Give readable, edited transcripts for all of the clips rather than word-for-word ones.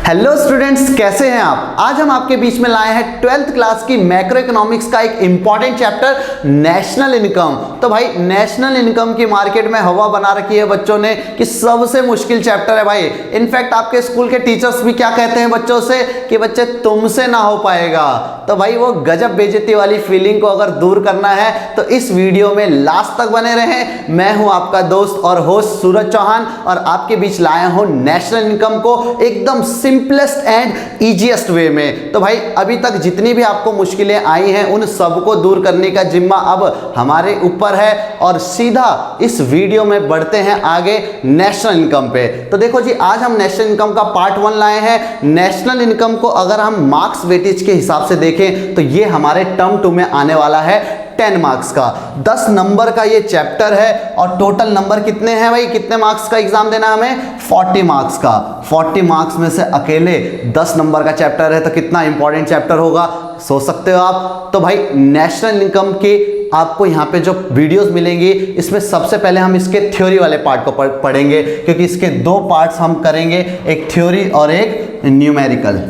Hello students, कैसे हैं आप। आज हम आपके बीच में लाए हैं 12th क्लास की मैक्रो इकोनॉमिक्स का एक इंपॉर्टेंट चैप्टर नेशनल इनकम। तो भाई नेशनल इनकम की मार्केट में हवा बना रखी है बच्चों ने कि सबसे मुश्किल चैप्टर है भाई। इनफैक्ट आपके स्कूल के टीचर्स भी क्या कहते हैं बच्चों से कि बच्चे तुमसे ना हो पाएगा। तो भाई वो गजब बेइज्जती वाली फीलिंग को अगर दूर करना है तो इस वीडियो में लास्ट तक बने रहें। मैं हूं आपका दोस्त और होस्ट सूरज चौहान और आपके बीच लाया हूं नेशनल इनकम को एकदम सिंपलेस्ट एंड इजीएस्ट वे में। तो भाई अभी तक जितनी भी आपको मुश्किलें आई हैं उन सबको दूर करने का जिम्मा अब हमारे ऊपर है और सीधा इस वीडियो में बढ़ते हैं आगे नेशनल इनकम पे। तो देखो जी, आज हम नेशनल इनकम का पार्ट 1 लाए हैं। नेशनल इनकम को अगर हम मार्क्स वेटेज के हिसाब से देखें तो ये हमारे टर्म 2 में आने वाला है 10 मार्क्स का। 10 नंबर का ये चैप्टर है और टोटल नंबर कितने हैं भाई, कितने मार्क्स का एग्जाम देना है हमें, 40 मार्क्स का। 40 मार्क्स में से अकेले 10 नंबर का चैप्टर है तो कितना इंपॉर्टेंट चैप्टर होगा सोच सकते हो आप। तो भाई नेशनल इनकम के आपको यहाँ पे जो वीडियोस मिलेंगी इसमें सबसे पहले हम इसके थ्योरी वाले पार्ट को पढ़ेंगे क्योंकि इसके 2 पार्ट्स हम करेंगे, एक थ्योरी और एक न्यूमेरिकल।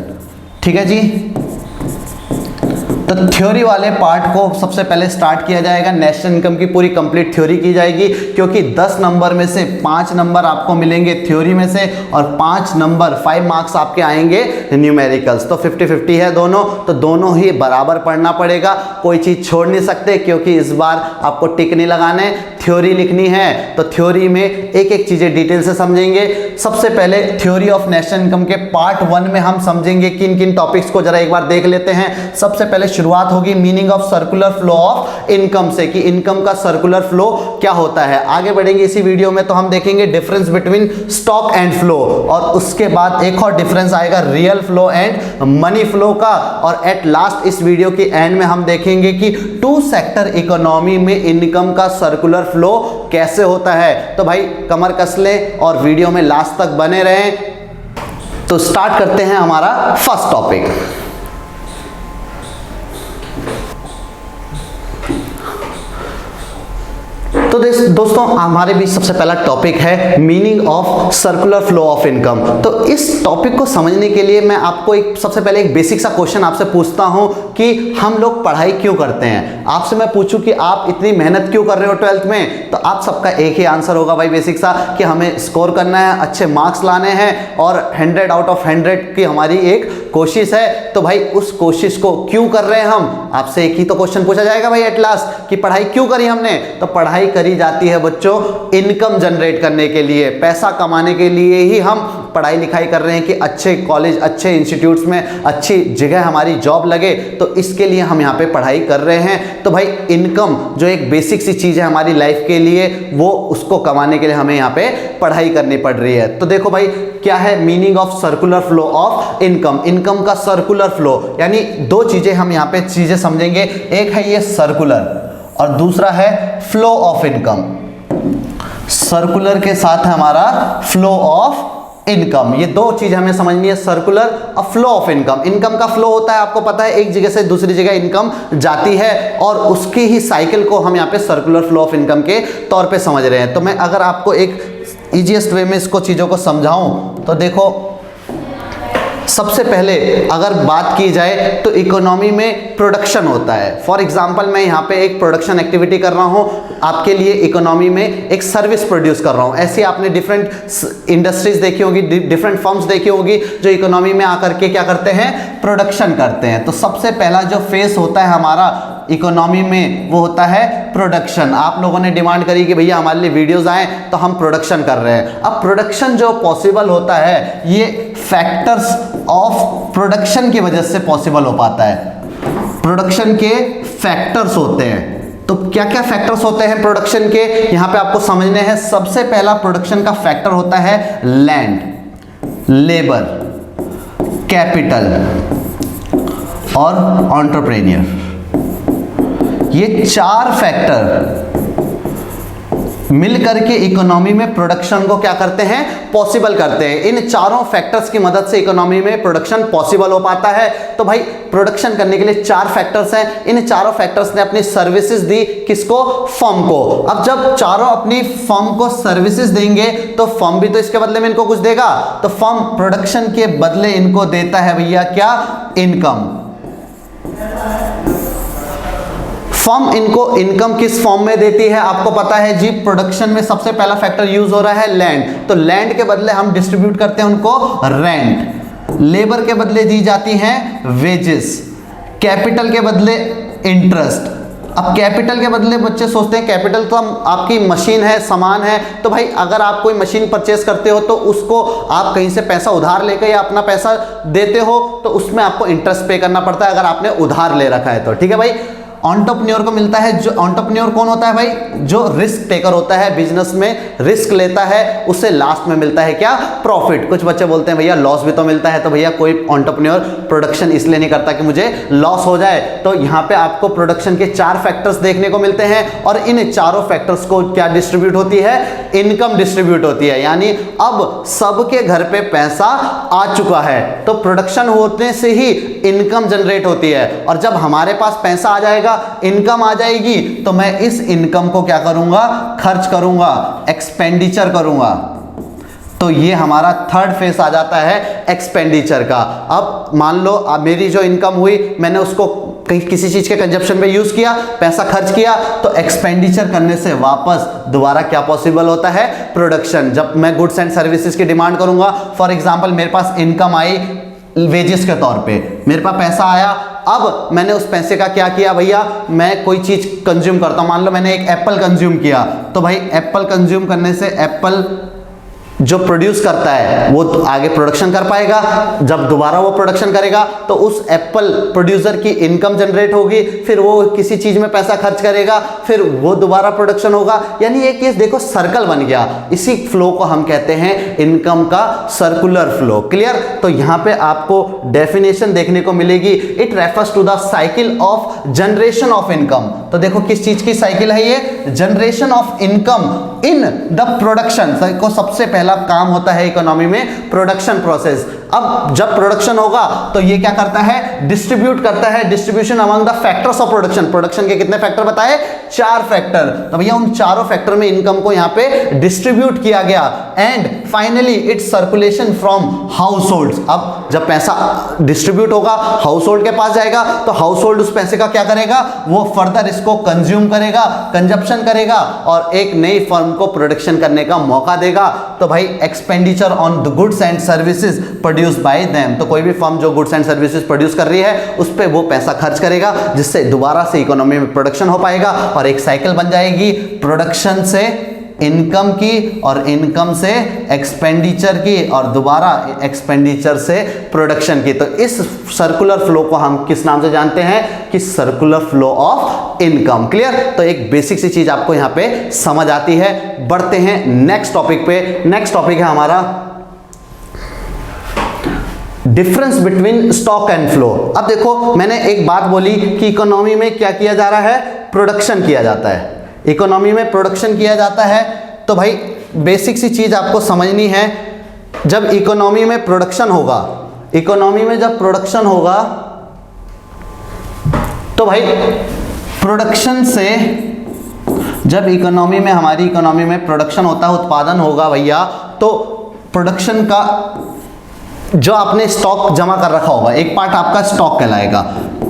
ठीक है जी, तो थ्योरी वाले पार्ट को सबसे पहले स्टार्ट किया जाएगा। नेशनल इनकम की पूरी कंप्लीट थ्योरी की जाएगी क्योंकि 10 नंबर में से 5 नंबर आपको मिलेंगे थ्योरी में से और 5 नंबर 5 मार्क्स आपके आएंगे न्यूमेरिकल्स। तो 50-50 है दोनों, तो दोनों ही बराबर पढ़ना पड़ेगा, कोई चीज़ छोड़ नहीं सकते क्योंकि इस बार आपको टिक नहीं लगाने, थ्योरी लिखनी है। तो थ्योरी में एक एक चीज़ें डिटेल से समझेंगे। सबसे पहले थ्योरी ऑफ नेशनल इनकम के पार्ट 1 में हम समझेंगे किन किन टॉपिक्स को जरा एक बार देख लेते हैं। सबसे पहले शुरुआत होगी meaning of circular flow of income से कि इनकम का सर्कुलर फ्लो क्या होता है। आगे बढ़ेंगे इसी वीडियो में तो हम देखेंगे difference between stock and flow और उसके बाद एक और डिफरेंस आएगा real flow and money flow का। और एट लास्ट इस वीडियो के एंड में हम देखेंगे कि 2 सेक्टर इकोनॉमी में इनकम का सर्कुलर फ्लो कैसे होता है। तो भाई कमर कस लें और वीडियो में लास्ट तक बने रहें। तो स्टार्ट करते हैं हमारा फर्स्ट टॉपिक। तो दोस्तों हमारे बीच सबसे पहला टॉपिक है meaning of circular flow of income. तो इस टॉपिक को समझने के लिए मैं आपको सबसे पहले एक बेसिक सा क्वेश्चन आपसे पूछता हूं कि हम लोग पढ़ाई क्यों करते हैं। आपसे मैं पूछूं कि आप इतनी मेहनत क्यों कर रहे हो 12th में, तो आप सबका एक ही आंसर होगा भाई बेसिक सा कि हमें स्कोर करना है, अच्छे मार्क्स लाने हैं और 100 आउट ऑफ 100 की हमारी एक कोशिश है। तो भाई उस कोशिश को क्यों कर रहे हैं हम, आपसे एक ही तो क्वेश्चन पूछा जाएगा भाई एट लास्ट कि पढ़ाई क्यों करी हमने। तो पढ़ाई करी जाती है बच्चों इनकम जनरेट करने के लिए, पैसा कमाने के लिए ही हम पढ़ाई लिखाई कर रहे हैं कि अच्छे कॉलेज, अच्छे इंस्टीट्यूट्स में अच्छी जगह हमारी जॉब लगे। तो इसके लिए हम यहाँ पे पढ़ाई कर रहे हैं। तो भाई इनकम जो एक बेसिक सी चीज़ है हमारी लाइफ के लिए, वो उसको कमाने के लिए हमें यहाँ पे पढ़ाई करनी पड़ रही है। तो देखो भाई क्या है meaning of circular flow of income. Income का सर्कुलर फ्लो यानी 2 चीज़ें हम यहाँ पे चीज़ें समझेंगे, एक है ये सर्कुलर और दूसरा है फ्लो ऑफ इनकम। सर्कुलर के साथ है हमारा फ्लो ऑफ इनकम। ये 2 चीज हमें समझनी है, सर्कुलर और फ्लो ऑफ इनकम। इनकम का फ्लो होता है, आपको पता है, एक जगह से दूसरी जगह इनकम जाती है और उसकी ही साइकिल को हम यहाँ पे सर्कुलर फ्लो ऑफ इनकम के तौर पे समझ रहे हैं। तो मैं अगर आपको एक इजीएस्ट वे में इसको चीज़ों को समझाऊं तो देखो, सबसे पहले अगर बात की जाए तो इकोनॉमी में प्रोडक्शन होता है। फॉर एग्जांपल मैं यहाँ पे एक प्रोडक्शन एक्टिविटी कर रहा हूँ, आपके लिए इकोनॉमी में एक सर्विस प्रोड्यूस कर रहा हूँ। ऐसे आपने डिफरेंट इंडस्ट्रीज देखी होगी, डिफरेंट फर्म्स देखी होगी जो इकोनॉमी में आकर के क्या करते हैं, प्रोडक्शन करते हैं। तो सबसे पहला जो फेस होता है हमारा इकोनॉमी में वो होता है प्रोडक्शन। आप लोगों ने डिमांड करी कि भैया हमारे लिए वीडियोस आए तो हम प्रोडक्शन कर रहे हैं। अब प्रोडक्शन जो पॉसिबल होता है ये फैक्टर्स ऑफ प्रोडक्शन की वजह से पॉसिबल हो पाता है। प्रोडक्शन के फैक्टर्स होते हैं। तो क्या क्या फैक्टर्स होते हैं प्रोडक्शन के, यहां पे आपको समझने हैं। सबसे पहला प्रोडक्शन का फैक्टर होता है लैंड, लेबर, कैपिटल और एंटरप्रेन्योर। ये 4 फैक्टर मिल करके इकोनॉमी में प्रोडक्शन को क्या करते हैं, पॉसिबल करते हैं। इन चारों फैक्टर्स की मदद से इकोनॉमी में प्रोडक्शन पॉसिबल हो पाता है। तो भाई प्रोडक्शन करने के लिए 4 फैक्टर्स हैं। इन चारों फैक्टर्स ने अपनी सर्विसेज दी किसको, फर्म को। अब जब चारों अपनी फर्म को सर्विसेज देंगे तो फर्म भी तो इसके बदले में इनको कुछ देगा। तो फर्म प्रोडक्शन के बदले इनको देता है भैया क्या, इनकम। फर्म इनको इनकम किस फॉर्म में देती है, आपको पता है जी, प्रोडक्शन में सबसे पहला फैक्टर यूज हो रहा है लैंड। तो लैंड के बदले हम डिस्ट्रीब्यूट करते हैं उनको रेंट। लेबर के बदले दी जाती हैं वेजेस। कैपिटल के बदले इंटरेस्ट। अब कैपिटल के बदले बच्चे सोचते हैं कैपिटल तो हम आपकी मशीन है, सामान है। तो भाई अगर आप कोई मशीन परचेस करते हो तो उसको आप कहीं से पैसा उधार लेकर या अपना पैसा देते हो तो उसमें आपको इंटरेस्ट पे करना पड़ता है अगर आपने उधार ले रखा है तो, ठीक है भाई। एंटरप्रेन्योर को मिलता है, जो एंटरप्रेन्योर कौन होता है भाई, जो रिस्क टेकर होता है, बिजनेस में रिस्क लेता है, उससे लास्ट में मिलता है क्या, प्रॉफिट। कुछ बच्चे बोलते हैं भैया लॉस भी तो मिलता है। तो भैया कोई एंटरप्रेन्योर प्रोडक्शन इसलिए नहीं करता कि मुझे लॉस हो जाए। तो यहाँ पे आपको प्रोडक्शन के 4 फैक्टर्स देखने को मिलते हैं और इन चारों फैक्टर्स को क्या डिस्ट्रीब्यूट होती है, इनकम डिस्ट्रीब्यूट होती है। यानी अब सबके घर पे पैसा आ चुका है तो प्रोडक्शन होने से ही इनकम जनरेट होती है। और जब हमारे पास पैसा आ जाएगा, इनकम आ जाएगी, तो मैं इस इनकम को क्या करूंगा, खर्च करूंगा, एक्सपेंडिचर करूंगा। तो ये हमारा थर्ड फेस आ जाता है एक्सपेंडिचर का। अब मान लो अब मेरी जो इनकम हुई मैंने उसको कहीं किसी चीज के कंजप्शन पे यूज किया, पैसा खर्च किया, तो एक्सपेंडिचर करने से वापस दोबारा क्या पॉसिबल होता है, प्रोडक्शन। जब मैं गुड्स एंड सर्विसेज की डिमांड करूंगा, फॉर एग्जांपल मेरे पास इनकम आई वेजेस के तौर पे, मेरे पास पैसा आया, अब मैंने उस पैसे का क्या किया भैया, मैं कोई चीज कंज्यूम करता हूं। मान लो मैंने एक एप्पल कंज्यूम किया, तो भाई एप्पल कंज्यूम करने से एप्पल जो प्रोड्यूस करता है वो तो आगे प्रोडक्शन कर पाएगा। जब दोबारा वो प्रोडक्शन करेगा तो उस एप्पल प्रोड्यूसर की इनकम जनरेट होगी, फिर वो किसी चीज में पैसा खर्च करेगा, फिर वो दोबारा प्रोडक्शन होगा। यानी एक केस देखो सर्कल बन गया। इसी फ्लो को हम कहते हैं इनकम का सर्कुलर फ्लो। क्लियर। तो यहां पे आपको डेफिनेशन देखने को मिलेगी, it refers to the cycle of generation of income. तो देखो किस चीज की साइकिल है ये, generation of income in the production. को सबसे पहला काम होता है इकोनॉमी में प्रोडक्शन प्रोसेस। अब जब प्रोडक्शन होगा तो ये क्या करता है, डिस्ट्रीब्यूट करता है, distribution among the factors of production. Production के कितने फैक्टर बताए, 4 फैक्टर। तो भैया उन चारों फैक्टर में इनकम को यहां पे डिस्ट्रीब्यूट किया गया and finally it's circulation from house hold. अब जब पैसा डिस्ट्रीब्यूट होगा हाउस होल्ड के पास जाएगा तो हाउस होल्ड उस पैसे का क्या करेगा, वो फर्दर इसको कंज्यूम करेगा, कंजप्शन करेगा और एक नई फर्म को प्रोडक्शन करने का मौका देगा। तो भाई expenditure on the goods and services produce by them. तो कोई भी फर्म जो गुड्स एंड सर्विसेज प्रोड्यूस कर रही है उस पे वो पैसा खर्च करेगा, जिससे दोबारा से इकोनॉमी में प्रोडक्शन हो पाएगा और एक साइकिल बन जाएगी, प्रोडक्शन से इनकम की और इनकम से एक्सपेंडिचर की और दोबारा एक्सपेंडिचर से प्रोडक्शन की। तो इस सर्कुलर फ्लो को हम किस नाम से जानते हैं, कि circular flow of income. Clear. तो एक बेसिक सी चीज आपको यहां पे समझ आती है। बढ़ते हैं नेक्स्ट टॉपिक पे। नेक्स्ट टॉपिक है हमारा difference between stock and flow. अब देखो मैंने एक बात बोली कि इकोनॉमी में क्या किया जा रहा है, प्रोडक्शन किया जाता है। इकोनॉमी में प्रोडक्शन किया जाता है। तो भाई बेसिक सी चीज आपको समझनी है, जब इकोनॉमी में प्रोडक्शन होगा, इकोनॉमी में जब प्रोडक्शन होगा तो भाई प्रोडक्शन से, जब इकोनॉमी में, हमारी इकोनॉमी में प्रोडक्शन होता है, उत्पादन होगा भैया, तो प्रोडक्शन का जो आपने स्टॉक जमा कर रखा होगा, एक पार्ट आपका स्टॉक कहलाएगा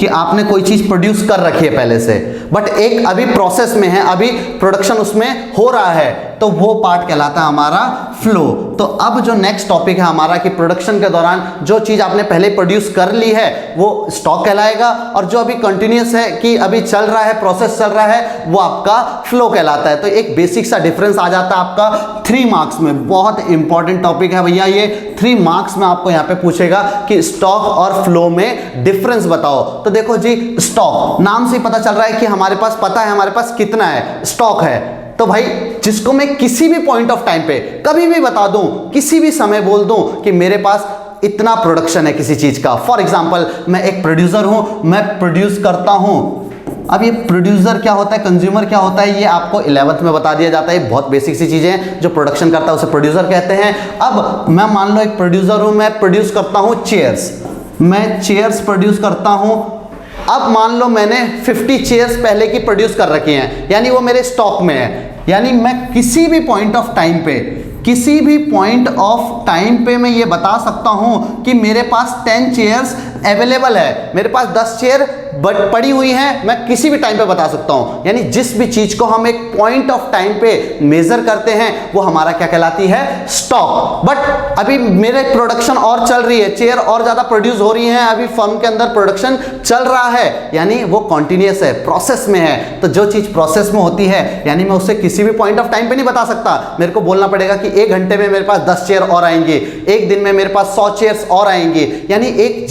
कि आपने कोई चीज प्रोड्यूस कर रखी है पहले से, बट एक अभी प्रोसेस में है, अभी प्रोडक्शन उसमें हो रहा है, तो वो पार्ट कहलाता है हमारा फ्लो। तो अब जो नेक्स्ट टॉपिक है हमारा कि प्रोडक्शन के दौरान जो चीज आपने पहले प्रोड्यूस कर ली है वो स्टॉक कहलाएगा, और जो अभी कंटिन्यूस है कि अभी चल रहा है, प्रोसेस चल रहा है, वो आपका फ्लो कहलाता है। तो एक बेसिक सा डिफरेंस आ जाता है आपका 3 मार्क्स में। बहुत इंपॉर्टेंट टॉपिक है भैया ये, 3 मार्क्स में आपको यहाँ पे पूछेगा कि स्टॉक और फ्लो में डिफरेंस बताओ। तो देखो जी, स्टॉक नाम से पता चल रहा है कि हमारे पास पता है हमारे पास कितना है, स्टॉक है। तो भाई जिसको मैं किसी भी पॉइंट ऑफ टाइम पे कभी भी बता दूं, किसी भी समय बोल दूं कि मेरे पास इतना प्रोडक्शन है किसी चीज का। फॉर एग्जांपल मैं एक प्रोड्यूसर हूं, मैं प्रोड्यूस करता हूं अब ये प्रोड्यूसर क्या होता है, कंज्यूमर क्या होता है, ये आपको 11th में बता दिया जाता है। बहुत बेसिक सी चीजें हैं। जो प्रोडक्शन करता है उसे प्रोड्यूसर कहते हैं। अब मैं मान लो एक प्रोड्यूसर हूं, मैं प्रोड्यूस करता हूं चेयर्स, मैं चेयर्स प्रोड्यूस करता हूं। अब मान लो मैंने 50 चेयर्स पहले की प्रोड्यूस कर रखी हैं, यानी वो मेरे स्टॉक में है। यानी मैं किसी भी पॉइंट ऑफ टाइम पे, किसी भी पॉइंट ऑफ टाइम पे मैं ये बता सकता हूं कि मेरे पास 10 चेयर्स अवेलेबल है, मेरे पास 10 चेयर पड़ी हुई हैं, मैं किसी भी टाइम पे बता सकता हूं। यानी जिस भी चीज को हम एक पॉइंट ऑफ टाइम पे मेजर करते हैं वो हमारा क्या कहलाती है, स्टॉक। बट अभी मेरे प्रोडक्शन और चल रही है, चेयर और ज्यादा प्रोड्यूस हो रही हैं, अभी फर्म के अंदर प्रोडक्शन चल रहा है, यानी वो कॉन्टिन्यूअस है, प्रोसेस में है। तो जो चीज प्रोसेस में होती है यानी मैं उसे किसी भी पॉइंट ऑफ टाइम पे नहीं बता सकता। मेरे को बोलना पड़ेगा कि 1 घंटे में मेरे पास 10 चेयर और आएंगे, 1 दिन में मेरे पास 100 चेयर्स और आएंगे। यानी एक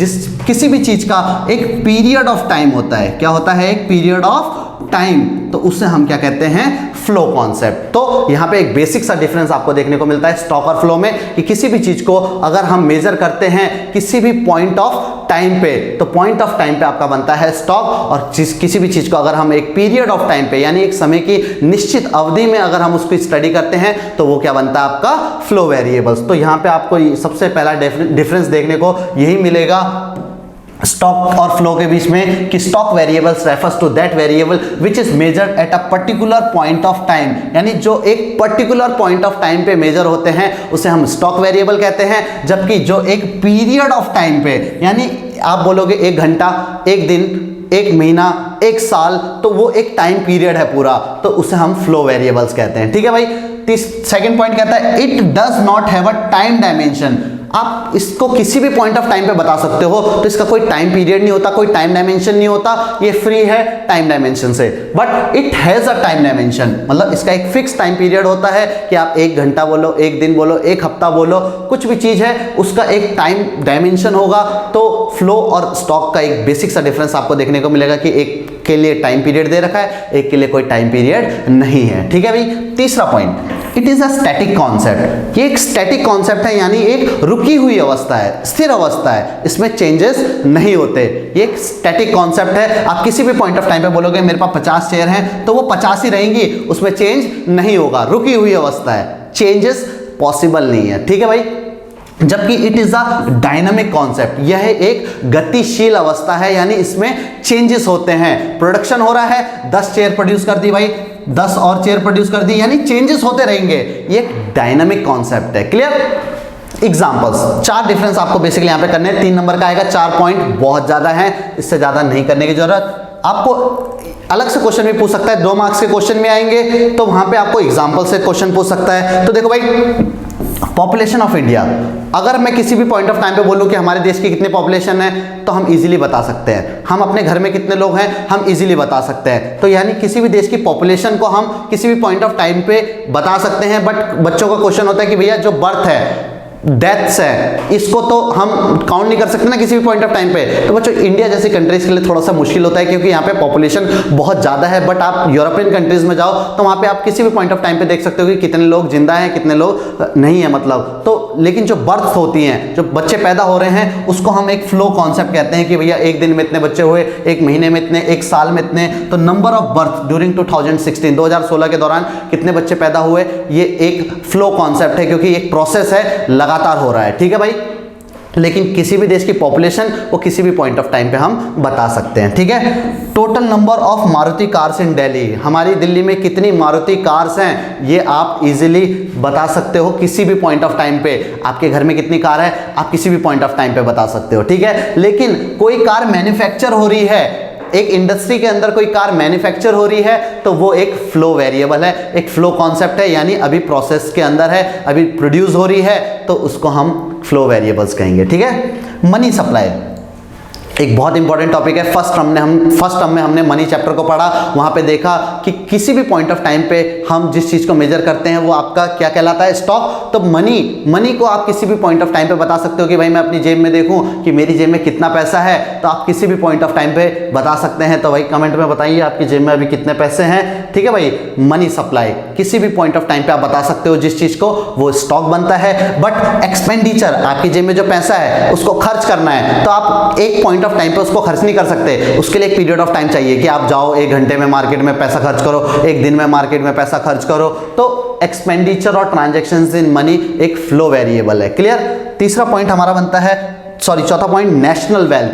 किसी भी चीज का एक पीरियड ऑफ टाइम होता है। क्या होता है, एक पीरियड ऑफ टाइम, तो उससे हम क्या कहते हैं, फ्लो कॉन्सेप्ट। तो यहां पे एक बेसिक सा डिफरेंस आपको देखने को मिलता है स्टॉक और फ्लो में, कि किसी भी चीज को अगर हम मेजर करते हैं किसी भी पॉइंट ऑफ टाइम पे, तो पॉइंट ऑफ टाइम पे आपका बनता है स्टॉक। और किसी भी चीज को अगर हम एक पीरियड ऑफ टाइम पे, यानी एक समय की निश्चित अवधि में अगर हम उसको स्टडी करते हैं तो वो क्या बनता है, आपका फ्लो वेरिएबल्स। तो यहां पे आपको सबसे पहला डिफरेंस देखने को यही मिलेगा स्टॉक और फ्लो के बीच में, कि stock variables refers to that variable which is measured at a particular point of time. यानी जो एक पर्टिकुलर पॉइंट ऑफ टाइम पे मेजर होते हैं उसे हम स्टॉक वेरिएबल कहते हैं। जबकि जो एक पीरियड ऑफ टाइम पे, यानी आप बोलोगे 1 घंटा, 1 दिन, 1 महीना, 1 साल, तो वो एक टाइम पीरियड है पूरा, तो उसे हम फ्लो वेरिएबल्स कहते हैं। ठीक है भाई। सेकंड पॉइंट कहता है it does not have a time dimension. आप इसको किसी भी पॉइंट ऑफ टाइम पे बता सकते हो, तो इसका कोई टाइम पीरियड नहीं होता, कोई टाइम डायमेंशन नहीं होता, ये फ्री है टाइम डायमेंशन से। But it has a time dimension, मतलब इसका एक फिक्स टाइम पीरियड होता है कि आप 1 घंटा बोलो, 1 दिन बोलो, 1 हफ्ता बोलो, कुछ भी चीज है उसका एक टाइम डायमेंशन होगा। तो फ्लो और स्टॉक का एक बेसिक सा डिफरेंस आपको देखने को मिलेगा कि एक के लिए टाइम पीरियड दे रखा है, एक के लिए कोई टाइम पीरियड नहीं है। ठीक है भाई। तीसरा point, it is a static concept. ये एक स्टैटिक कॉन्सेप्ट है, यानी एक रुकी हुई अवस्था है, स्थिर अवस्था है, इसमें चेंजेस नहीं होते। ये एक स्टैटिक कॉन्सेप्ट है। आप किसी भी पॉइंट ऑफ टाइम पे बोलोगे मेरे पास 50 चेयर हैं, तो वो 50 ही रहेंगी, उसमें चेंज नहीं होगा, रुकी हुई अवस्था है, चेंजेस पॉसिबल नहीं है। ठीक है भाई। जबकि it is a dynamic concept, यह एक गतिशील अवस्था है, यानी इसमें चेंजेस होते हैं। प्रोडक्शन हो रहा है, 10 चेयर प्रोड्यूस कर दी भाई, 10 और चेयर प्रोड्यूस कर दी, यानी चेंजेस होते रहेंगे। ये एक डायनामिक कॉन्सेप्ट है। क्लियर। एग्जाम्पल्स, 4 डिफरेंस आपको बेसिकली यहां पे करने हैं। 3 नंबर का आएगा, 4 पॉइंट बहुत ज्यादा है, इससे ज्यादा नहीं करने की जरूरत। आपको अलग से क्वेश्चन भी पूछ सकता है, 2 मार्क्स के क्वेश्चन में आएंगे, तो वहां पे आपको एग्जाम्पल से क्वेश्चन पूछ सकता है। तो देखो भाई, पॉपुलेशन ऑफ इंडिया, अगर मैं किसी भी पॉइंट ऑफ टाइम पे बोलूं कि हमारे देश की कितनी पॉपुलेशन है, तो हम इजीली बता सकते हैं। हम अपने घर में कितने लोग हैं, हम इजीली बता सकते हैं। तो यानी किसी भी देश की पॉपुलेशन को हम किसी भी पॉइंट ऑफ टाइम पे बता सकते हैं। बट बच्चों का क्वेश्चन होता है कि भैया जो बर्थ है, डेथ्स है, इसको तो हम काउंट नहीं कर सकते ना किसी भी पॉइंट ऑफ टाइम पे। तो बच्चों इंडिया जैसी कंट्रीज के लिए थोड़ा सा मुश्किल होता है, क्योंकि यहाँ पे पॉपुलेशन बहुत ज़्यादा है। बट आप यूरोपियन कंट्रीज में जाओ तो वहाँ पे आप किसी भी पॉइंट ऑफ टाइम पे देख सकते हो कि कितने लोग जिंदा हैं, कितने लोग नहीं है, मतलब। तो लेकिन जो बर्थ होती हैं, जो बच्चे पैदा हो रहे हैं, उसको हम एक फ्लो कॉन्सेप्ट कहते हैं कि भैया 1 दिन में इतने बच्चे हुए, 1 महीने में इतने, 1 साल में इतने। तो नंबर ऑफ बर्थ ड्यूरिंग 2016 के दौरान कितने बच्चे पैदा हुए, ये एक फ्लो कॉन्सेप्ट है, क्योंकि एक प्रोसेस है, लगातार हो रहा है। ठीक है भाई। लेकिन किसी भी देश की पॉपुलेशन वो किसी भी पॉइंट ऑफ टाइम पे हम बता सकते हैं। ठीक है। Total number of Maruti cars in Delhi, हमारी दिल्ली में कितनी मारुति कार्स हैं, ये आप इजीली बता सकते हो किसी भी पॉइंट ऑफ टाइम पे। आपके घर में कितनी कार है, आप किसी भी पॉइंट ऑफ टाइम पे बता सकते हो। ठीक है। लेकिन कोई कार मैन्युफैक्चर हो रही है, एक इंडस्ट्री के अंदर कोई कार मैन्युफैक्चर हो रही है, तो वो एक फ्लो वेरिएबल है, एक फ्लो कॉन्सेप्ट है, यानी अभी प्रोसेस के अंदर है, अभी प्रोड्यूस हो रही है, तो उसको हम फ्लो वेरिएबल्स कहेंगे। ठीक है। मनी सप्लाई एक बहुत इंपॉर्टेंट टॉपिक है। फर्स्ट टर्म में हमने मनी चैप्टर को पढ़ा, वहां पे देखा कि किसी भी पॉइंट ऑफ टाइम पे हम जिस चीज को मेजर करते हैं वो आपका क्या कहलाता है, स्टॉक। तो मनी को आप किसी भी पॉइंट ऑफ टाइम पे बता सकते हो कि भाई मैं अपनी जेब में देखूं कि मेरी जेब में कितना पैसा है, तो आप किसी भी पॉइंट ऑफ टाइम पे बता सकते हैं। तो भाई कमेंट में बताइए आपकी जेब में अभी कितने पैसे हैं। ठीक है भाई, मनी सप्लाई किसी भी पॉइंट ऑफ टाइम पे आप बता सकते हो जिस चीज को, वो स्टॉक बनता है। बट एक्सपेंडिचर, आपकी जेब में जो पैसा है उसको खर्च करना है, तो आप एक पॉइंट ऑफ टाइम पे उसको खर्च नहीं कर सकते, उसके लिए एक पीरियड ऑफ टाइम चाहिए कि आप जाओ 1 घंटे में मार्केट में पैसा खर्च करो, 1 दिन में मार्केट में पैसा खर्च करो। तो एक्सपेंडिचर और ट्रांजैक्शंस इन मनी एक फ्लो वेरिएबल है। क्लियर। तीसरा पॉइंट हमारा बनता है, चौथा पॉइंट, नेशनल वेल्थ,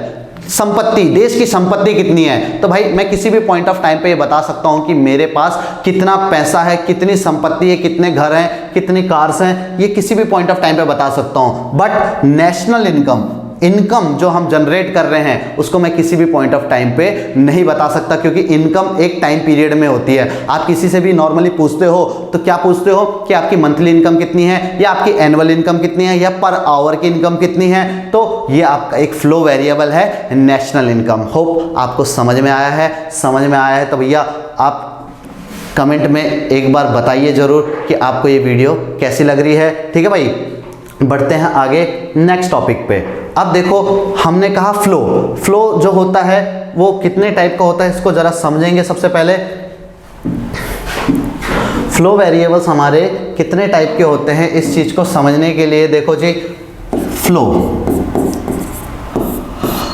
संपत्ति, देश की संपत्ति कितनी है। तो भाई मैं किसी भी पॉइंट ऑफ टाइम पे ये बता सकता हूं कि मेरे पास कितना पैसा है, कितनी संपत्ति है, कितने घर हैं, कितनी कार्स हैं, ये किसी भी पॉइंट ऑफ टाइम पे बता सकता हूं। बट नेशनल इनकम जो हम जनरेट कर रहे हैं उसको मैं किसी भी पॉइंट ऑफ टाइम पे नहीं बता सकता, क्योंकि इनकम एक टाइम पीरियड में होती है। आप किसी से भी नॉर्मली पूछते हो तो क्या पूछते हो कि आपकी मंथली इनकम कितनी है, या आपकी एनुअल इनकम कितनी है, या पर आवर की इनकम कितनी है। तो ये आपका एक फ्लो वेरिएबल है नेशनल इनकम। होप आपको समझ में आया है। समझ में आया है तो भैया आप कमेंट में एक बार बताइए जरूर कि आपको ये वीडियो कैसी लग रही है। ठीक है भाई, बढ़ते हैं आगे नेक्स्ट टॉपिक पे। अब देखो हमने कहा फ्लो जो होता है वो कितने टाइप का होता है, इसको जरा समझेंगे। सबसे पहले फ्लो वेरिएबल्स हमारे कितने टाइप के होते हैं, इस चीज को समझने के लिए देखो जी, फ्लो,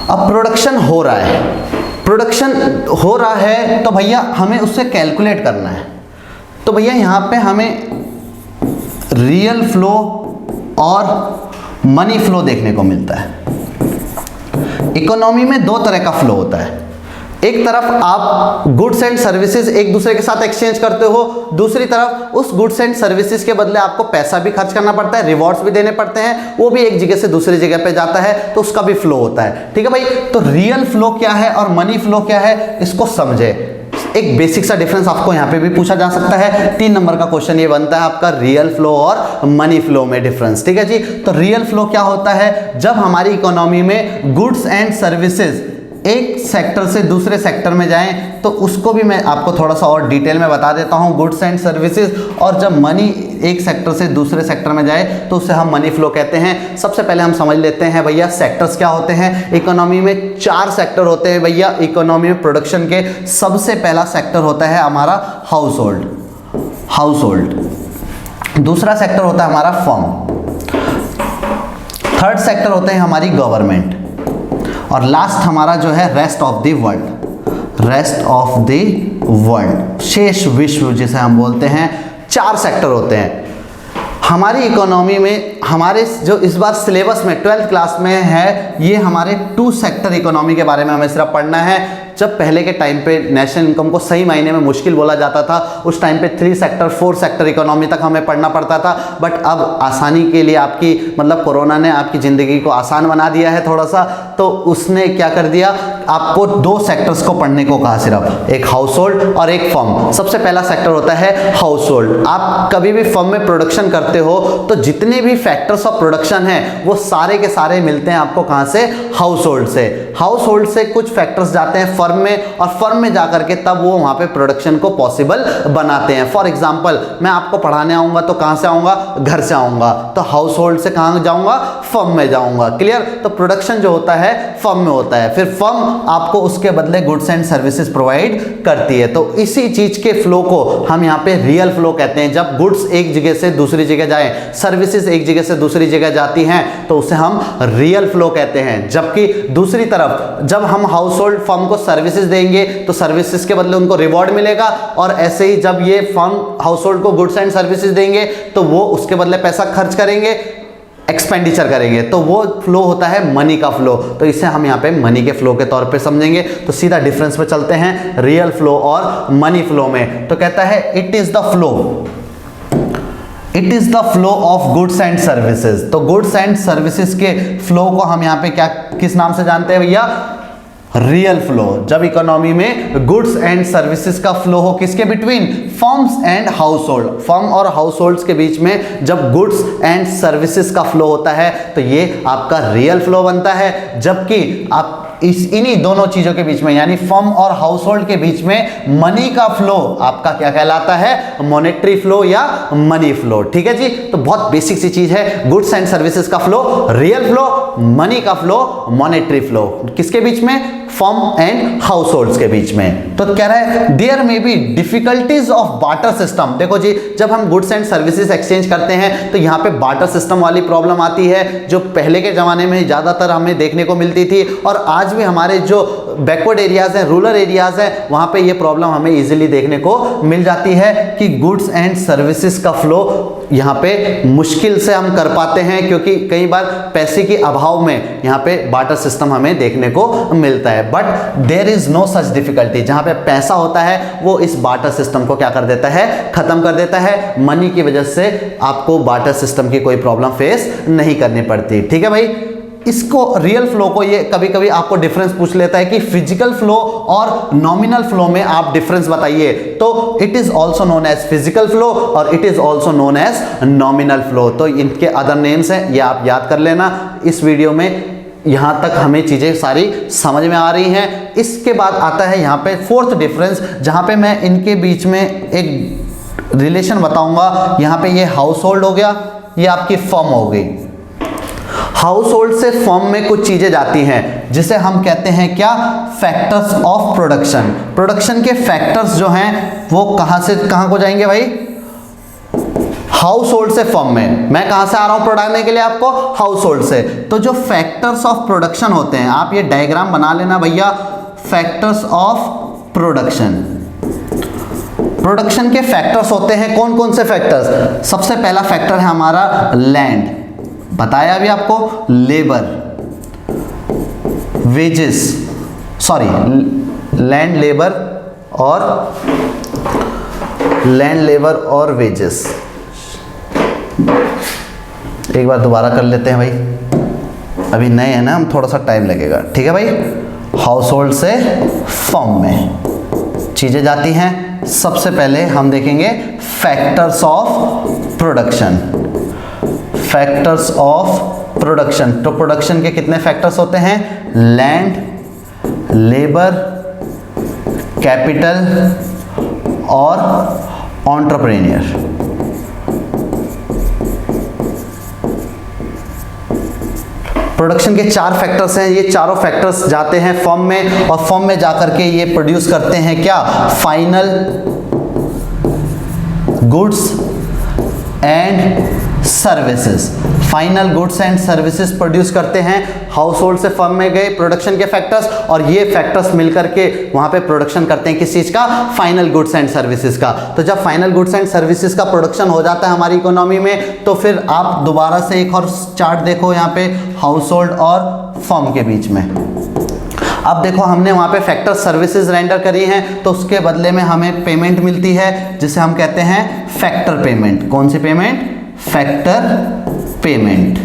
अब प्रोडक्शन हो रहा है तो भैया हमें उससे कैलकुलेट करना है। तो भैया यहाँ पे हमें रियल फ्लो और मनी फ्लो देखने को मिलता है। इकोनॉमी में 2 तरह का फ्लो होता है। एक तरफ आप गुड्स एंड सर्विसेज एक दूसरे के साथ एक्सचेंज करते हो, दूसरी तरफ उस गुड्स एंड सर्विसेज के बदले आपको पैसा भी खर्च करना पड़ता है, रिवॉर्ड्स भी देने पड़ते हैं, वो भी एक जगह से दूसरी जगह पे जाता है, तो उसका भी फ्लो होता है। ठीक है भाई, तो रियल फ्लो क्या है और मनी फ्लो क्या है, इसको समझे। एक बेसिक सा डिफरेंस आपको यहाँ पे भी पूछा जा सकता है। 3 नंबर का क्वेश्चन ये बनता है आपका, रियल फ्लो और मनी फ्लो में डिफरेंस। ठीक है जी, तो रियल फ्लो क्या होता है, जब हमारी इकोनॉमी में गुड्स एंड सर्विसेज एक सेक्टर से दूसरे सेक्टर में जाएं, तो उसको भी मैं आपको थोड़ा सा और डिटेल में बता देता हूं, गुड्स एंड सर्विसेज। और जब मनी एक सेक्टर से दूसरे सेक्टर में जाए तो उसे हम मनी फ्लो कहते हैं। सबसे पहले हम समझ लेते हैं भैया सेक्टर्स क्या होते हैं। इकोनॉमी में 4 सेक्टर होते हैं भैया। इकोनॉमी में प्रोडक्शन के सबसे पहला सेक्टर होता है हमारा हाउसहोल्ड, दूसरा सेक्टर होता है हमारा फर्म, थर्ड सेक्टर होते हैं हमारी गवर्नमेंट, और लास्ट हमारा जो है रेस्ट ऑफ द वर्ल्ड, शेष विश्व जिसे हम बोलते हैं। 4 सेक्टर होते हैं हमारी इकोनॉमी में। हमारे जो इस बार सिलेबस में 12th क्लास में है, ये हमारे 2 सेक्टर इकोनॉमी के बारे में हमें सिर्फ पढ़ना है। जब पहले के टाइम पे नेशनल इनकम को सही मायने में मुश्किल बोला जाता था, उस टाइम पे 3 सेक्टर 4 सेक्टर इकोनॉमी तक हमें पढ़ना पड़ता था। बट अब आसानी के लिए आपकी मतलब कोरोना ने आपकी ज़िंदगी को आसान बना दिया है थोड़ा सा, तो उसने क्या कर दिया, आपको 2 सेक्टर्स को पढ़ने को कहा, सिर्फ एक हाउसहोल्ड और एक फर्म। सबसे पहला सेक्टर होता है हाउसहोल्ड। आप कभी भी फर्म में प्रोडक्शन करते हो तो जितने भी फैक्टर्स ऑफ प्रोडक्शन हैं वो सारे के सारे मिलते हैं आपको कहाँ से, हाउसहोल्ड से। हाउसहोल्ड से कुछ फैक्टर्स जाते हैं फर्म में, और फर्म में जाकर के तब वो वहां पे प्रोडक्शन को पॉसिबल बनाते हैं। फॉर एग्जांपल मैं आपको पढ़ाने आऊंगा तो कहां से आऊंगा, घर से आऊंगा, तो हाउसहोल्ड से कहां जाऊंगा, फर्म में जाऊंगा। क्लियर। तो प्रोडक्शन जो होता है फर्म में होता है, फिर फर्म आपको उसके बदले गुड्स एंड सर्विसेज प्रोवाइड करती है। तो इसी चीज के फ्लो को हम यहाँ पे रियल फ्लो कहते हैं। जब गुड्स एक जगह से दूसरी जगह जाए, सर्विसेज एक जगह से दूसरी जगह जाती हैं, तो उसे हम रियल फ्लो कहते हैं। जबकि दूसरी तरफ जब हम हाउसहोल्ड फर्म को सर्विसेज देंगे तो सर्विसेज के बदले उनको रिवॉर्ड मिलेगा, और ऐसे ही जब ये फर्म हाउसहोल्ड को गुड्स एंड सर्विसेज देंगे तो वो उसके बदले पैसा खर्च करेंगे, एक्सपेंडिचर करेंगे, तो वो फ्लो होता है मनी का फ्लो। तो इसे हम यहाँ पे मनी के फ्लो के तौर पे समझेंगे। तो सीधा डिफरेंस पे चलते हैं रियल फ्लो और मनी फ्लो में। तो कहता है it is the flow of goods and services. तो गुड्स एंड सर्विसेज के फ्लो को हम यहाँ पे क्या किस नाम से जानते हैं भैया, रियल फ्लो। जब इकोनॉमी में गुड्स एंड सर्विसेज का फ्लो हो किसके between, firms and household, firm और हाउसहोल्ड्स के बीच में जब गुड्स एंड सर्विसेज का फ्लो होता है तो ये आपका रियल फ्लो बनता है। जबकि आप इन्हीं दोनों चीजों के बीच में यानी फर्म और हाउसहोल्ड के बीच में मनी का फ्लो आपका क्या कहलाता है, मॉनेटरी फ्लो या मनी फ्लो। ठीक है जी। तो बहुत बेसिक सी चीज है, गुड्स एंड सर्विसेज का फ्लो रियल फ्लो, मनी का फ्लो मॉनेटरी फ्लो। किसके बीच में, फर्म एंड हाउस होल्ड्स के बीच में। तो कह रहा है there may be difficulties of barter system. देखो जी, जब हम गुड्स एंड सर्विसेज एक्सचेंज करते हैं तो यहाँ पे बार्टर सिस्टम वाली प्रॉब्लम आती है, जो पहले के जमाने में ज़्यादातर हमें देखने को मिलती थी, और आज भी हमारे जो बैकवर्ड एरियाज हैं, रूरल एरियाज हैं, वहाँ पे ये प्रॉब्लम हमें इजीली देखने को मिल जाती है कि गुड्स एंड सर्विसेज का फ्लो यहाँ पे मुश्किल से हम कर पाते हैं, क्योंकि कई बार पैसे के अभाव में यहाँ पे बार्टर सिस्टम हमें देखने को मिलता है। But there is no such difficulty. जहाँ पे पैसा होता है वो इस बार्टर सिस्टम को क्या कर देता है, खत्म कर देता है। मनी की वजह से आपको बार्टर सिस्टम की कोई प्रॉब्लम फेस नहीं करनी पड़ती। ठीक है भाई, इसको रियल फ्लो को ये कभी कभी आपको डिफरेंस पूछ लेता है कि फिजिकल फ्लो और नॉमिनल फ्लो में आप डिफरेंस बताइए। तो it is also known as physical flow और it is also known as nominal flow. तो इनके अदर नेम्स हैं, ये आप याद कर लेना। इस वीडियो में यहां तक हमें चीजें सारी समझ में आ रही हैं। इसके बाद आता है यहाँ पे फोर्थ डिफरेंस, जहां पे मैं इनके बीच में एक रिलेशन बताऊंगा। यहाँ पे ये हाउस होल्ड हो गया, ये आपकी फर्म हो गई। हाउस होल्ड से फर्म में कुछ चीजें जाती हैं जिसे हम कहते हैं क्या, फैक्टर्स ऑफ प्रोडक्शन। प्रोडक्शन के फैक्टर्स जो हैं वो कहां से कहां को जाएंगे भाई, हाउस होल्ड से फर्म में। मैं कहां से आ रहा हूं प्रोडक्ट के लिए आपको, हाउस होल्ड से। तो जो फैक्टर्स ऑफ प्रोडक्शन होते हैं, आप ये डायग्राम बना लेना भैया, फैक्टर्स ऑफ प्रोडक्शन। प्रोडक्शन के फैक्टर्स होते हैं कौन कौन से फैक्टर्स। सबसे पहला फैक्टर है हमारा लैंड, बताया अभी आपको, labour, wages, sorry land labour और वेजेस। एक बार दोबारा कर लेते हैं भाई, अभी नए हैं ना हम, थोड़ा सा टाइम लगेगा। ठीक है भाई, हाउस होल्ड से फर्म में चीजें जाती हैं। सबसे पहले हम देखेंगे factors of production. Factors of production, तो प्रोडक्शन के कितने फैक्टर्स होते हैं, लैंड, लेबर, कैपिटल और एंटरप्रेन्योर। प्रोडक्शन के 4 फैक्टर्स हैं, ये चारों फैक्टर्स जाते हैं फर्म में, और फर्म में जाकर के ये प्रोड्यूस करते हैं क्या, final goods and services. Final goods and services produce करते हैं। हाउस होल्ड से फर्म में गए प्रोडक्शन के फैक्टर्स, और ये फैक्टर्स मिलकर के वहां पे प्रोडक्शन करते हैं किस चीज का, फाइनल गुड्स एंड सर्विसेज का। तो जब फाइनल गुड्स एंड सर्विसेज का प्रोडक्शन हो जाता है हमारी इकोनॉमी में, तो फिर आप दोबारा से एक और चार्ट देखो यहाँ पे, हाउस होल्ड और फर्म के बीच में। अब देखो हमने वहाँ पे फैक्टर सर्विसेज रेंडर करी हैं, तो उसके बदले में हमें पेमेंट मिलती है जिसे हम कहते हैं फैक्टर पेमेंट। कौन सी payment, factor payment.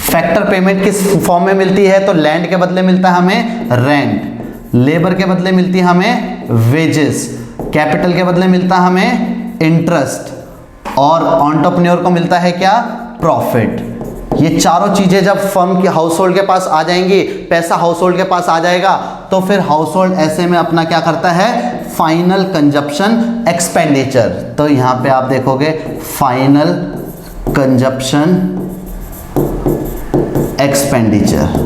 Factor payment किस फॉर्म में मिलती है, तो लैंड के बदले मिलता है हमें रेंट, लेबर के बदले मिलती है हमें वेजेस, कैपिटल के बदले मिलता है हमें इंटरेस्ट, और एंटरप्रेन्योर को मिलता है क्या, प्रॉफिट। ये चारों चीजें जब फर्म के हाउस होल्ड के पास आ जाएंगी, पैसा हाउस होल्ड के पास आ जाएगा, तो फिर हाउस होल्ड ऐसे में अपना क्या करता है, फाइनल कंजप्शन एक्सपेंडिचर। तो यहां पे आप देखोगे final consumption expenditure,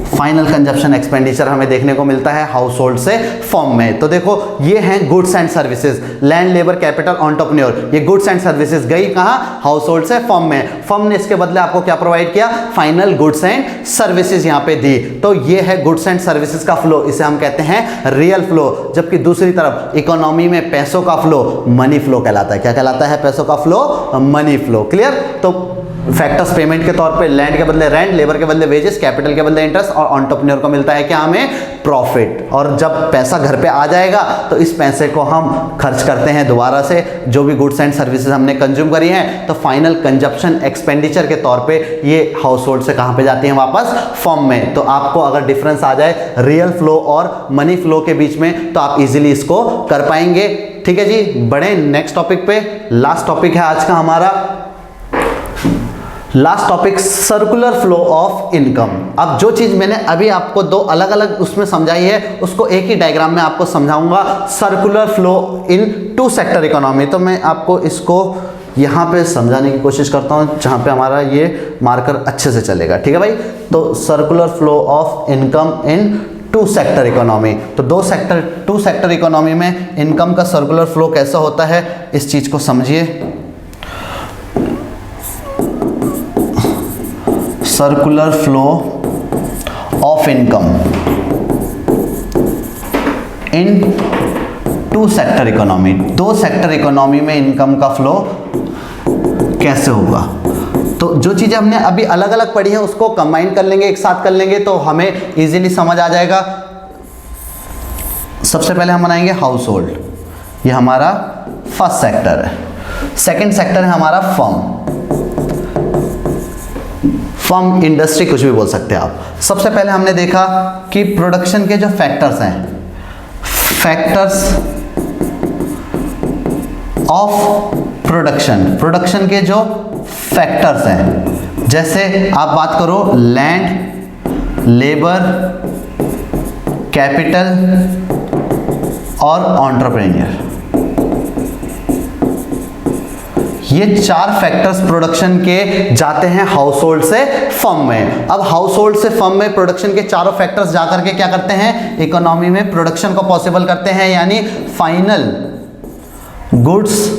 final consumption expenditure हमें देखने को मिलता है हाउस होल्ड से फर्म में। तो देखो ये हैं goods and services, land, labour, capital, entrepreneur. ये गुड्स एंड सर्विसेज गई कहाँ, हाउस होल्ड से फर्म में। फर्म ने इसके बदले आपको क्या प्रोवाइड किया, फाइनल गुड्स एंड सर्विसेज यहाँ पे दी। तो ये है गुड्स एंड सर्विसेज का फ्लो, इसे हम कहते हैं रियल फ्लो। जबकि दूसरी तरफ इकोनॉमी में पैसों का फ्लो मनी फ्लो कहलाता है। क्या कहलाता है, पैसों का फ्लो मनी फ्लो। क्लियर। तो फैक्टर्स पेमेंट के तौर पे लैंड के बदले रेंट, लेबर के बदले वेजेस, कैपिटल के बदले इंटरेस्ट, और एंटरप्रेन्योर को मिलता है क्या, हमें प्रॉफिट। और जब पैसा घर पे आ जाएगा तो इस पैसे को हम खर्च करते हैं दोबारा से, जो भी गुड्स एंड सर्विसेज हमने कंज्यूम करी हैं, तो फाइनल कंजप्शन एक्सपेंडिचर के तौर पे ये हाउस होल्ड से कहाँ पे जाती हैं, वापस फर्म में। तो आपको अगर डिफरेंस आ जाए रियल फ्लो और मनी फ्लो के बीच में, तो आप इजीली इसको कर पाएंगे। ठीक है जी, बढ़े नेक्स्ट टॉपिक पे। लास्ट टॉपिक है आज का हमारा, last topic circular flow of income. अब जो चीज मैंने अभी आपको दो अलग अलग उसमें समझाई है, उसको एक ही डायग्राम में आपको समझाऊंगा, circular flow in 2 sector economy. तो मैं आपको इसको यहाँ पे समझाने की कोशिश करता हूँ जहाँ पे हमारा ये मार्कर अच्छे से चलेगा। ठीक है भाई। तो circular flow of income in two sector economy. तो टू सेक्टर इकोनॉमी में इनकम का सर्कुलर फ्लो कैसा होता है, इस चीज को समझिए। Circular flow of income in two sector economy, दो सेक्टर इकोनॉमी में इनकम का फ्लो कैसे होगा। तो जो चीजें हमने अभी अलग अलग पढ़ी है उसको कंबाइन कर लेंगे, एक साथ कर लेंगे तो हमें इजीली समझ आ जाएगा। सबसे पहले हम बनाएंगे हाउस होल्ड, ये हमारा फर्स्ट सेक्टर है। सेकंड सेक्टर है हमारा फर्म इंडस्ट्री, कुछ भी बोल सकते हैं आप। सबसे पहले हमने देखा कि प्रोडक्शन के जो फैक्टर्स हैं, फैक्टर्स ऑफ प्रोडक्शन के जो फैक्टर्स हैं, जैसे आप बात करो लैंड, लेबर, कैपिटल और एंटरप्रेन्योर, ये चार फैक्टर्स प्रोडक्शन के जाते हैं हाउस होल्ड से फर्म में। अब हाउस होल्ड से फर्म में प्रोडक्शन के चारों फैक्टर्स जाकर के क्या करते हैं, इकोनॉमी में प्रोडक्शन को पॉसिबल करते हैं, यानी फाइनल गुड्स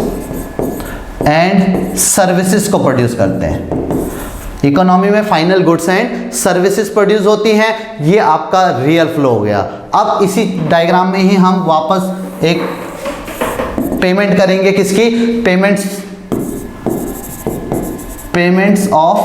एंड सर्विसेज को प्रोड्यूस करते हैं। इकोनॉमी में final goods and services produce होती हैं, ये आपका रियल फ्लो हो गया। अब इसी डायग्राम में ही हम वापस एक पेमेंट करेंगे, किसकी, पेमेंट्स ऑफ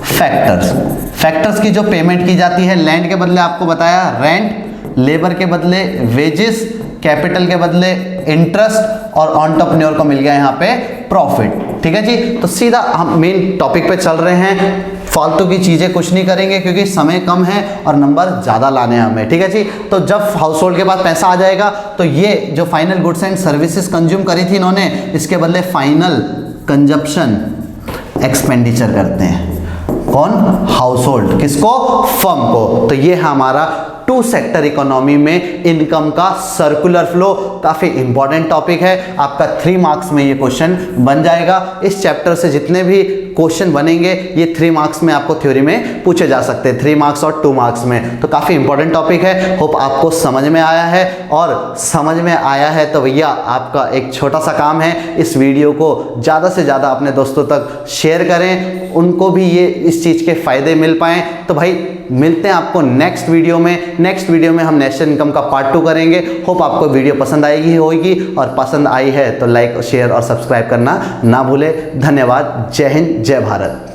फैक्टर्स की जो पेमेंट की जाती है, लैंड के बदले आपको बताया रेंट, लेबर के बदले वेजेस, कैपिटल के बदले इंटरेस्ट और एंटरप्रेन्योर को मिल गया यहाँ पे प्रॉफिट। ठीक है जी, तो सीधा हम मेन टॉपिक पे चल रहे हैं, फालतू की चीजें कुछ नहीं करेंगे क्योंकि समय कम है और नंबर ज्यादा लाने हैं हमें। ठीक है जी, तो जब हाउस होल्ड के पास पैसा आ जाएगा तो ये जो final goods and services consume करी थी इन्होंने, इसके बदले फाइनल कंजप्शन एक्सपेंडिचर करते हैं। कौन, हाउस होल्ड, किसको, फर्म को। तो ये है हमारा टू सेक्टर इकोनॉमी में इनकम का सर्कुलर फ्लो, काफी इंपॉर्टेंट टॉपिक है। आपका 3 मार्क्स में ये क्वेश्चन बन जाएगा। इस चैप्टर से जितने भी क्वेश्चन बनेंगे ये 3 मार्क्स में आपको थ्योरी में पूछे जा सकते हैं, 3 मार्क्स और 2 मार्क्स में। तो काफी इंपॉर्टेंट टॉपिक है। होप आपको समझ में आया है, और समझ में आया है तो भैया आपका एक छोटा सा काम है, इस वीडियो को ज्यादा से ज्यादा अपने दोस्तों तक शेयर करें, उनको भी ये इस चीज के फायदे मिल पाए। तो भाई मिलते हैं आपको नेक्स्ट वीडियो में हम नेशनल इनकम का पार्ट 2 करेंगे। होप आपको वीडियो पसंद आएगी होगी, और पसंद आई है तो लाइक शेयर और सब्सक्राइब करना ना भूले। धन्यवाद। जय हिंद, जय भारत।